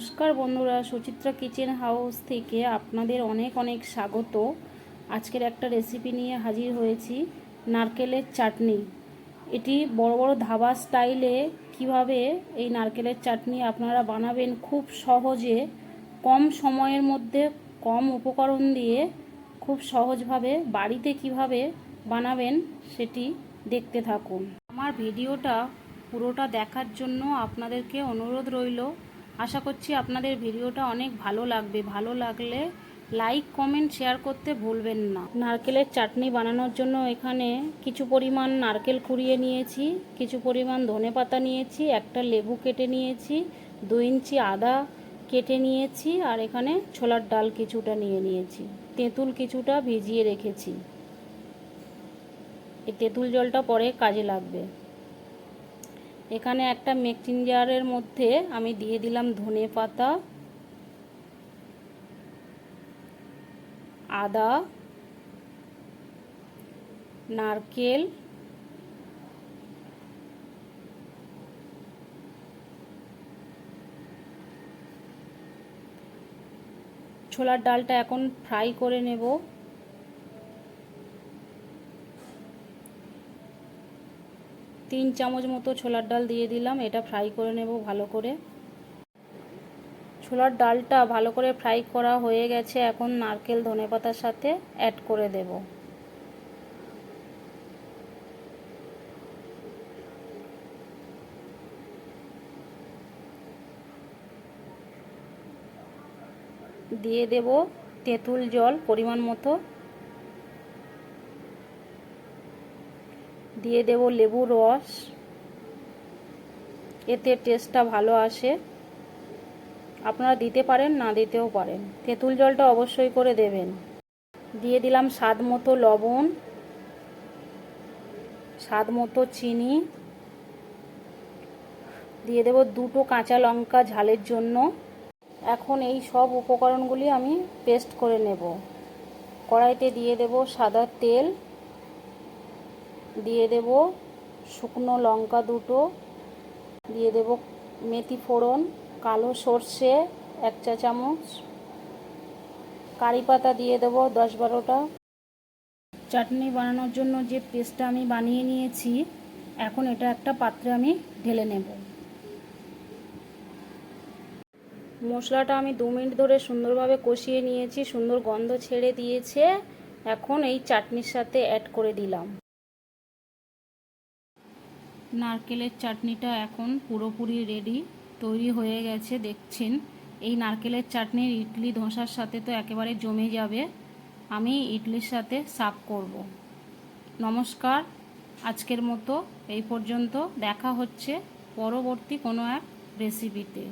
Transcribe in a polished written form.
নমস্কার বন্ধুরা, Suchitra kitchen house থেকে আপনাদের অনেক অনেক স্বাগত। আজকের একটা রেসিপি নিয়ে হাজির হয়েছি, নারকেলের চাটনি। এটি বড় বড় ধাবা স্টাইলে কিভাবে এই নারকেলের চাটনি আপনারা বানাবেন খুব সহজে, কম সময়ের মধ্যে কম উপকরণ দিয়ে খুব সহজভাবে বাড়িতে কিভাবে বানাবেন সেটি দেখতে থাকুন। আমার ভিডিওটা পুরোটা দেখার জন্য আপনাদেরকে অনুরোধ রইল। আশা করছি আপনাদের ভিডিওটা অনেক ভালো লাগবে। ভালো লাগলে লাইক কমেন্ট শেয়ার করতে ভুলবেন না। নারকেলের চাটনি বানানোর জন্য এখানে কিছু পরিমাণ নারকেল কুড়িয়ে নিয়েছি, কিছু পরিমাণ ধনেপাতা নিয়েছি, একটা লেবু কেটে নিয়েছি, 2 ইঞ্চি আদা কেটে নিয়েছি, আর এখানে ছোলার ডাল কিছুটা নিয়ে নিয়েছি, তেঁতুল কিছুটা ভিজিয়ে রেখেছি। এই তেঁতুল জলটা পরে কাজে লাগবে। এখানে একটা মিক্সিং জারের মধ্যে আমি দিয়ে দিলাম ধনেপাতা, আদা, নারকেল, ছোলার ডালটা এখন ফ্রাই করে নেব। তিন চামচ মতো ছোলার ডাল দিয়ে দিলাম, এটা ফ্রাই করে নেব ভালো করে। ছোলার ডালটা ভালো করে ফ্রাই করা হয়ে গেছে, এখন নারকেল ধনেপাতার সাথে অ্যাড করে দেব। দিয়ে দেব তেঁতুল জল পরিমাণ মতো, দিয়ে দেব লেবুর রস, এতে টেস্টটা ভালো আসে। আপনারা দিতে পারেন, না দিতেও পারেন, তেঁতুল জলটা অবশ্যই করে দেবেন। দিয়ে দিলাম স্বাদ মতো লবণ, স্বাদ মতো চিনি, দিয়ে দেব 2টো কাঁচা লঙ্কা ঝালের জন্য। এখন এই সব উপকরণগুলি আমি পেস্ট করে নেব। কড়াইতে দিয়ে দেব সাদা তেল, দিয়ে দেব শুকনো লঙ্কা 2টো, দিয়ে দেব মেথি ফোড়ন, কালো সর্ষে 1 চা চামচ, কারি পাতা দিয়ে দেব 10-12টা। চাটনি বানানোর জন্য যে পেস্টটা আমি বানিয়ে নিয়েছি, এখন এটা একটা পাত্রে আমি ঢেলে নেব। মশলাটা আমি 2 মিনিট ধরে সুন্দরভাবে কষিয়ে নিয়েছি, সুন্দর গন্ধ ছেড়ে দিয়েছে। এখন এই চাটনির সাথে অ্যাড করে দিলাম। নারকেলের চাটনিটা এখন পুরোপুরি রেডি, তৈরি হয়ে গেছে দেখছেন। এই নারকেলের চাটনির ইডলি ধোসার সাথে তো একেবারে জমে যাবে। আমি ইডলির সাথে সার্ভ করব। নমস্কার, আজকের মতো এই পর্যন্ত। দেখা হচ্ছে পরবর্তী কোনো এক রেসিপিতে।